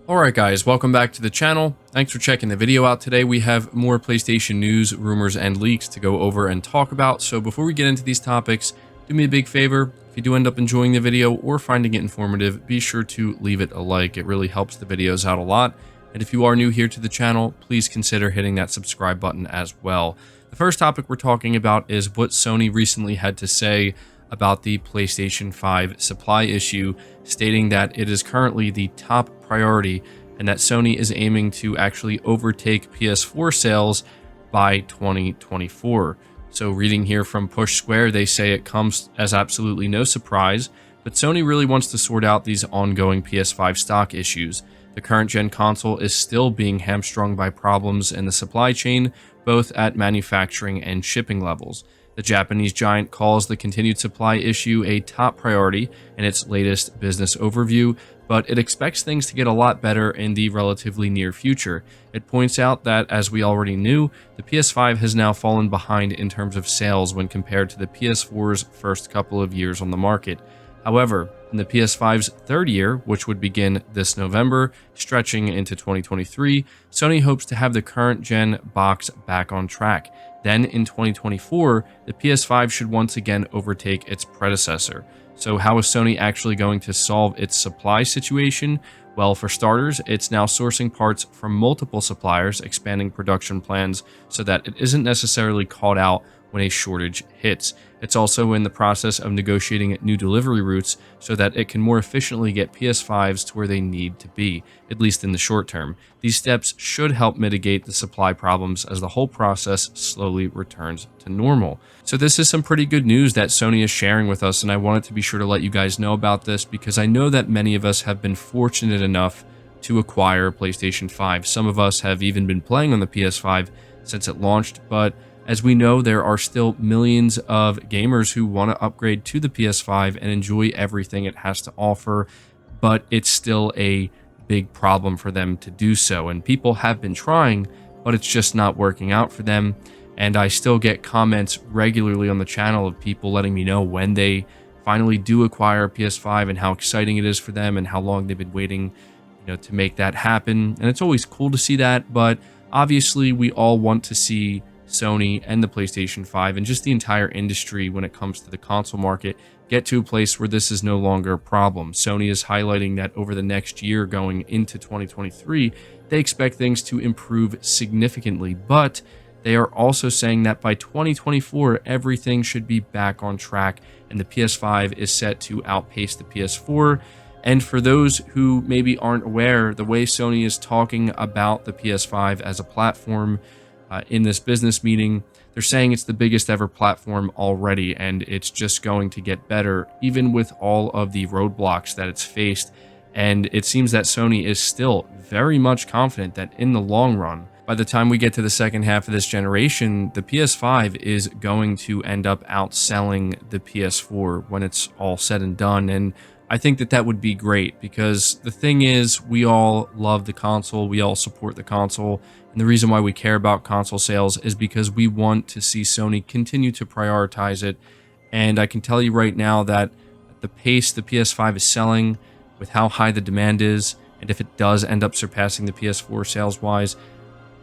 Alright guys, welcome back to the channel. Thanks for checking the video out today. We have more PlayStation news, rumors, and leaks to go over and talk about. So before we get into these topics, do me a big favor. If you do end up enjoying the video or finding it informative, be sure to leave it a like. It really helps the videos out a lot. And if you are new here to the channel, please consider hitting that subscribe button as well. The first topic we're talking about is what Sony recently had to say about the PlayStation 5 supply issue, stating that it is currently the top priority and that Sony is aiming to actually overtake PS4 sales by 2024. So reading here from Push Square, they say it comes as absolutely no surprise, but Sony really wants to sort out these ongoing PS5 stock issues. The current gen console is still being hamstrung by problems in the supply chain, both at manufacturing and shipping levels. The Japanese giant calls the continued supply issue a top priority in its latest business overview, but it expects things to get a lot better in the relatively near future. It points out that, as we already knew, the PS5 has now fallen behind in terms of sales when compared to the PS4's first couple of years on the market. However, in the PS5's third year, which would begin this November, stretching into 2023, Sony hopes to have the current gen box back on track. Then in 2024, the PS5 should once again overtake its predecessor. So how is Sony actually going to solve its supply situation? Well, for starters, it's now sourcing parts from multiple suppliers, expanding production plans so that it isn't necessarily caught out when a shortage hits. It's also in the process of negotiating new delivery routes so that it can more efficiently get PS5s to where they need to be, at least in the short term. These steps should help mitigate the supply problems as the whole process slowly returns to normal. So this is some pretty good news that Sony is sharing with us, and I wanted to be sure to let you guys know about this because I know that many of us have been fortunate enough to acquire a PlayStation 5. Some of us have even been playing on the PS5 since it launched, but as we know, there are still millions of gamers who want to upgrade to the PS5 and enjoy everything it has to offer, but it's still a big problem for them to do so. And people have been trying, but it's just not working out for them. And I still get comments regularly on the channel of people letting me know when they finally do acquire a PS5 and how exciting it is for them and how long they've been waiting, to make that happen. And it's always cool to see that, but obviously we all want to see Sony and the PlayStation 5 and just the entire industry when it comes to the console market get to a place where this is no longer a problem. Sony is highlighting that over the next year going into 2023, they expect things to improve significantly, but they are also saying that by 2024, everything should be back on track and the PS5 is set to outpace the PS4. And for those who maybe aren't aware, the way Sony is talking about the PS5 as a platform in this business meeting, they're saying it's the biggest ever platform already, and it's just going to get better, even with all of the roadblocks that it's faced. And it seems that Sony is still very much confident that in the long run, by the time we get to the second half of this generation, the PS5 is going to end up outselling the PS4 when it's all said and done. And I think that that would be great because the thing is, we all love the console, we all support the console, and the reason why we care about console sales is because we want to see Sony continue to prioritize it. And I can tell you right now that at the pace the PS5 is selling, with how high the demand is, and if it does end up surpassing the PS4 sales-wise,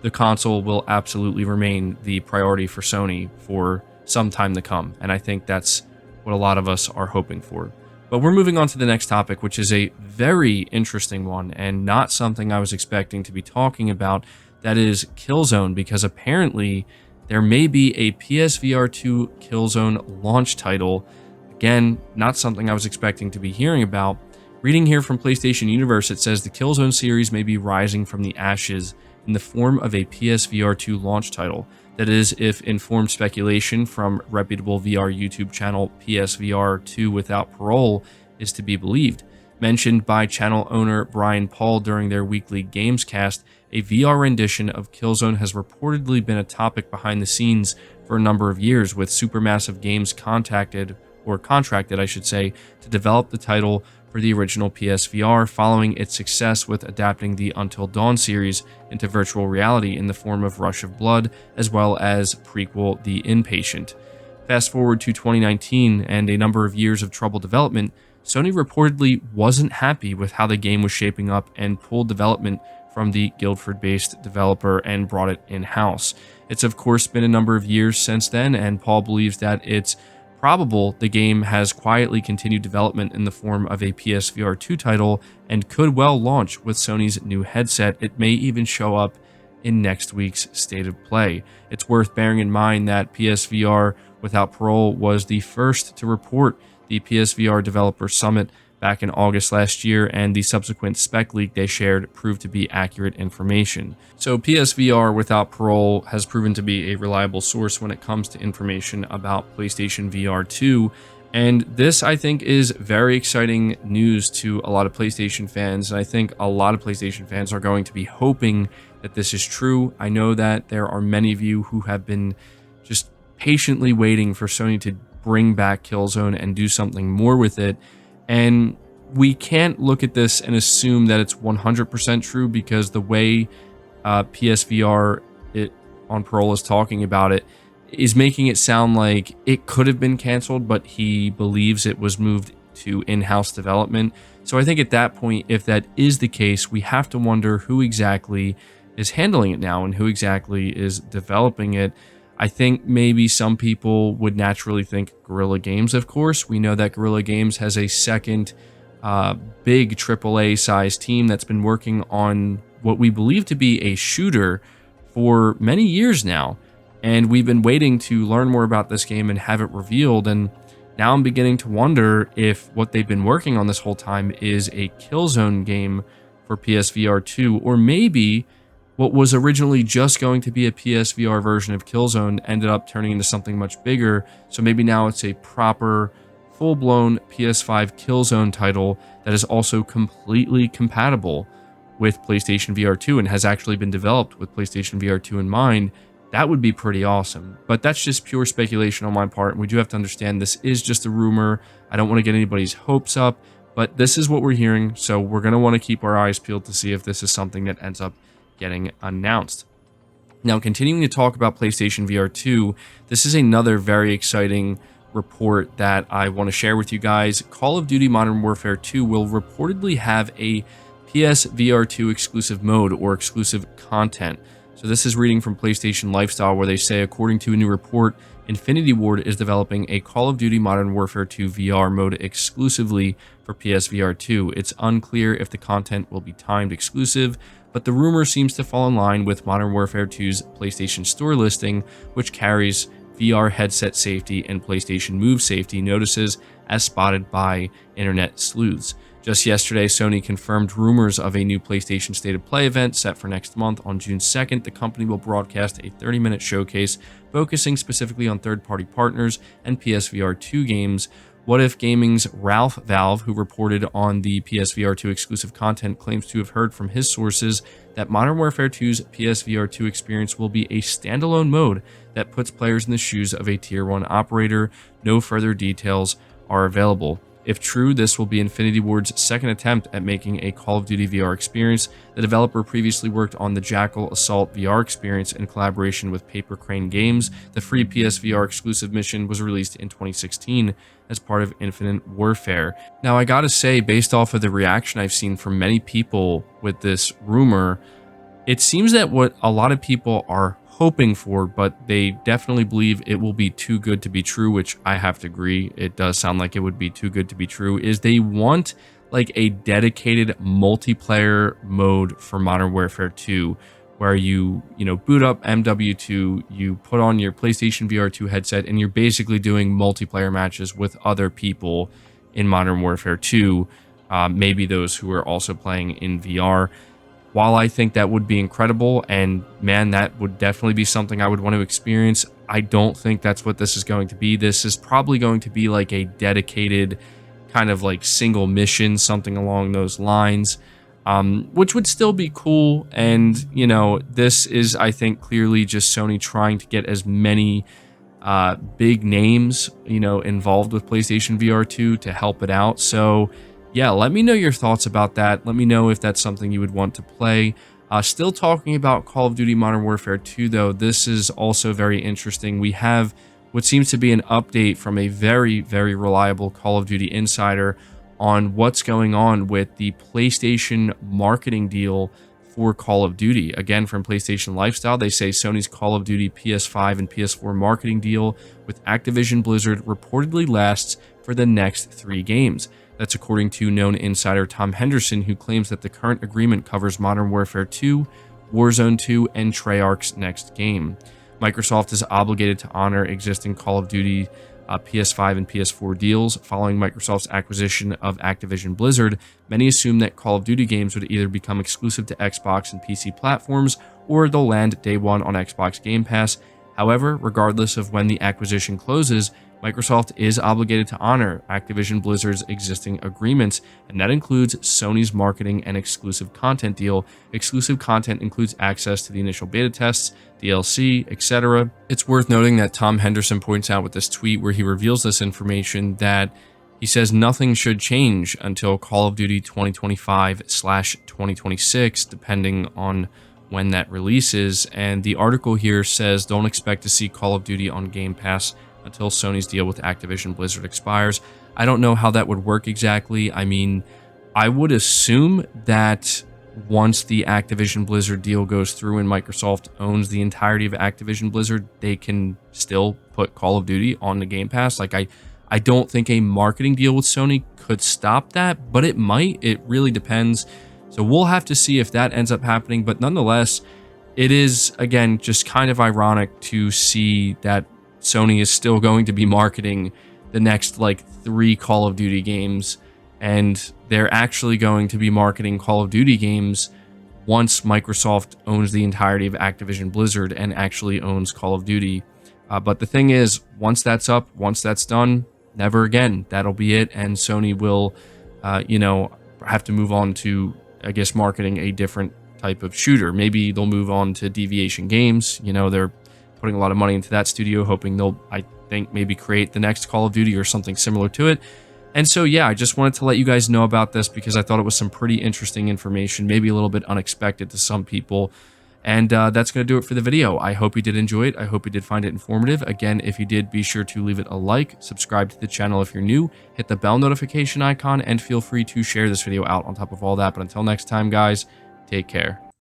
the console will absolutely remain the priority for Sony for some time to come. And I think that's what a lot of us are hoping for. But we're moving on to the next topic, which is a very interesting one and not something I was expecting to be talking about. That is Killzone, because apparently there may be a PSVR2 Killzone launch title. Again, not something I was expecting to be hearing about. Reading here from PlayStation Universe, it says the Killzone series may be rising from the ashes in the form of a PSVR2 launch title. That is, if informed speculation from reputable VR YouTube channel PSVR2 Without Parole is to be believed. Mentioned by channel owner Brian Paul during their weekly Gamescast, a VR rendition of Killzone has reportedly been a topic behind the scenes for a number of years, with Supermassive Games contracted, I should say, to develop the title for the original PSVR following its success with adapting the Until Dawn series into virtual reality in the form of Rush of Blood, as well as prequel The Inpatient. Fast forward to 2019 and a number of years of troubled development, Sony reportedly wasn't happy with how the game was shaping up and pulled development from the Guildford-based developer and brought it in-house. It's of course been a number of years since then, and Paul believes that it's probable the game has quietly continued development in the form of a PSVR2 title and could well launch with Sony's new headset. It may even show up in next week's State of Play. It's worth bearing in mind that PSVR Without Parole was the first to report the PSVR Developer Summit back in August last year, and the subsequent spec leak they shared proved to be accurate information. So PSVR Without Parole has proven to be a reliable source when it comes to information about PlayStation VR 2, and this, I think, is very exciting news to a lot of PlayStation fans, and I think a lot of PlayStation fans are going to be hoping that this is true. I know that there are many of you who have been just patiently waiting for Sony to bring back Killzone and do something more with it, and we can't look at this and assume that it's 100% true, because the way PSVR on Parole is talking about it is making it sound like it could have been canceled, but he believes it was moved to in-house development. So I think at that point, if that is the case, we have to wonder who exactly is handling it now and who exactly is developing it. I think maybe some people would naturally think Guerrilla Games, of course. We know that Guerrilla Games has a second big AAA size team that's been working on what we believe to be a shooter for many years now. And we've been waiting to learn more about this game and have it revealed. And now I'm beginning to wonder if what they've been working on this whole time is a Killzone game for PSVR 2, or maybe what was originally just going to be a PSVR version of Killzone ended up turning into something much bigger. So maybe now it's a proper, full-blown PS5 Killzone title that is also completely compatible with PlayStation VR 2 and has actually been developed with PlayStation VR 2 in mind. That would be pretty awesome. But that's just pure speculation on my part, and we do have to understand this is just a rumor. I don't want to get anybody's hopes up, but this is what we're hearing, so we're going to want to keep our eyes peeled to see if this is something that ends up getting announced. Now, continuing to talk about PlayStation VR 2, this is another very exciting report that I want to share with you guys. Call of Duty Modern Warfare 2 will reportedly have a PSVR 2 exclusive mode or exclusive content. So this is reading from PlayStation Lifestyle, where they say, according to a new report, Infinity Ward is developing a Call of Duty Modern Warfare 2 VR mode exclusively for PSVR 2. It's unclear if the content will be timed exclusive, but the rumor seems to fall in line with Modern Warfare 2's PlayStation Store listing, which carries VR headset safety and PlayStation Move safety notices as spotted by internet sleuths. Just yesterday, Sony confirmed rumors of a new PlayStation State of Play event set for next month. On June 2nd, the company will broadcast a 30-minute showcase focusing specifically on third-party partners and PSVR 2 games. What If Gaming's Ralph Valve, who reported on the PSVR 2 exclusive content, claims to have heard from his sources that Modern Warfare 2's PSVR 2 experience will be a standalone mode that puts players in the shoes of a Tier 1 operator. No further details are available. If true, this will be Infinity Ward's second attempt at making a Call of Duty VR experience. The developer previously worked on the Jackal Assault VR experience in collaboration with Paper Crane Games. The free PSVR exclusive mission was released in 2016 as part of Infinite Warfare. Now, I gotta say, based off of the reaction I've seen from many people with this rumor, it seems that what a lot of people are hoping for, but they definitely believe it will be too good to be true, which I have to agree, it does sound like it would be too good to be true, is they want like a dedicated multiplayer mode for Modern Warfare 2, where you boot up MW2, you put on your PlayStation VR 2 headset, and you're basically doing multiplayer matches with other people in Modern Warfare 2, maybe those who are also playing in VR. While I think that would be incredible, and man, that would definitely be something I would want to experience, I don't think that's what this is going to be. This is probably going to be like a dedicated kind of like single mission, something along those lines, which would still be cool. And, this is, I think, clearly just Sony trying to get as many big names, involved with PlayStation VR 2 to help it out. So yeah, let me know your thoughts about that. Let me know if that's something you would want to play. Still talking about Call of Duty Modern Warfare 2, though, this is also very interesting. We have what seems to be an update from a very, very reliable Call of Duty insider on what's going on with the PlayStation marketing deal for Call of Duty. Again, from PlayStation Lifestyle, they say Sony's Call of Duty PS5 and PS4 marketing deal with Activision Blizzard reportedly lasts for the next 3 games. That's according to known insider Tom Henderson, who claims that the current agreement covers Modern Warfare 2, Warzone 2, and Treyarch's next game. Microsoft is obligated to honor existing Call of Duty PS5 and PS4 deals. Following Microsoft's acquisition of Activision Blizzard, many assume that Call of Duty games would either become exclusive to Xbox and PC platforms, or they'll land day one on Xbox Game Pass. However, regardless of when the acquisition closes, Microsoft is obligated to honor Activision Blizzard's existing agreements, and that includes Sony's marketing and exclusive content deal. Exclusive content includes access to the initial beta tests, DLC, etc. It's worth noting that Tom Henderson points out with this tweet where he reveals this information that he says nothing should change until Call of Duty 2025/2026, depending on when that releases. And the article here says don't expect to see Call of Duty on Game Pass until Sony's deal with Activision Blizzard expires. I don't know how that would work exactly. I mean, I would assume that once the Activision Blizzard deal goes through and Microsoft owns the entirety of Activision Blizzard, they can still put Call of Duty on the Game Pass. Like, I don't think a marketing deal with Sony could stop that, but it might. It really depends. So we'll have to see if that ends up happening. But nonetheless, it is, again, just kind of ironic to see that Sony is still going to be marketing the next like 3 Call of Duty games, and they're actually going to be marketing Call of Duty games once Microsoft owns the entirety of Activision Blizzard and actually owns Call of Duty. But the thing is, once that's up, once that's done, never again. That'll be it, and Sony will, have to move on to, I guess, marketing a different type of shooter. Maybe they'll move on to Deviation Games. They're putting a lot of money into that studio, hoping they'll, I think, maybe create the next Call of Duty or something similar to it. And so, yeah, I just wanted to let you guys know about this because I thought it was some pretty interesting information, maybe a little bit unexpected to some people. And that's going to do it for the video. I hope you did enjoy it. I hope you did find it informative. Again, if you did, be sure to leave it a like, subscribe to the channel if you're new, hit the bell notification icon, and feel free to share this video out on top of all that. But until next time, guys, take care.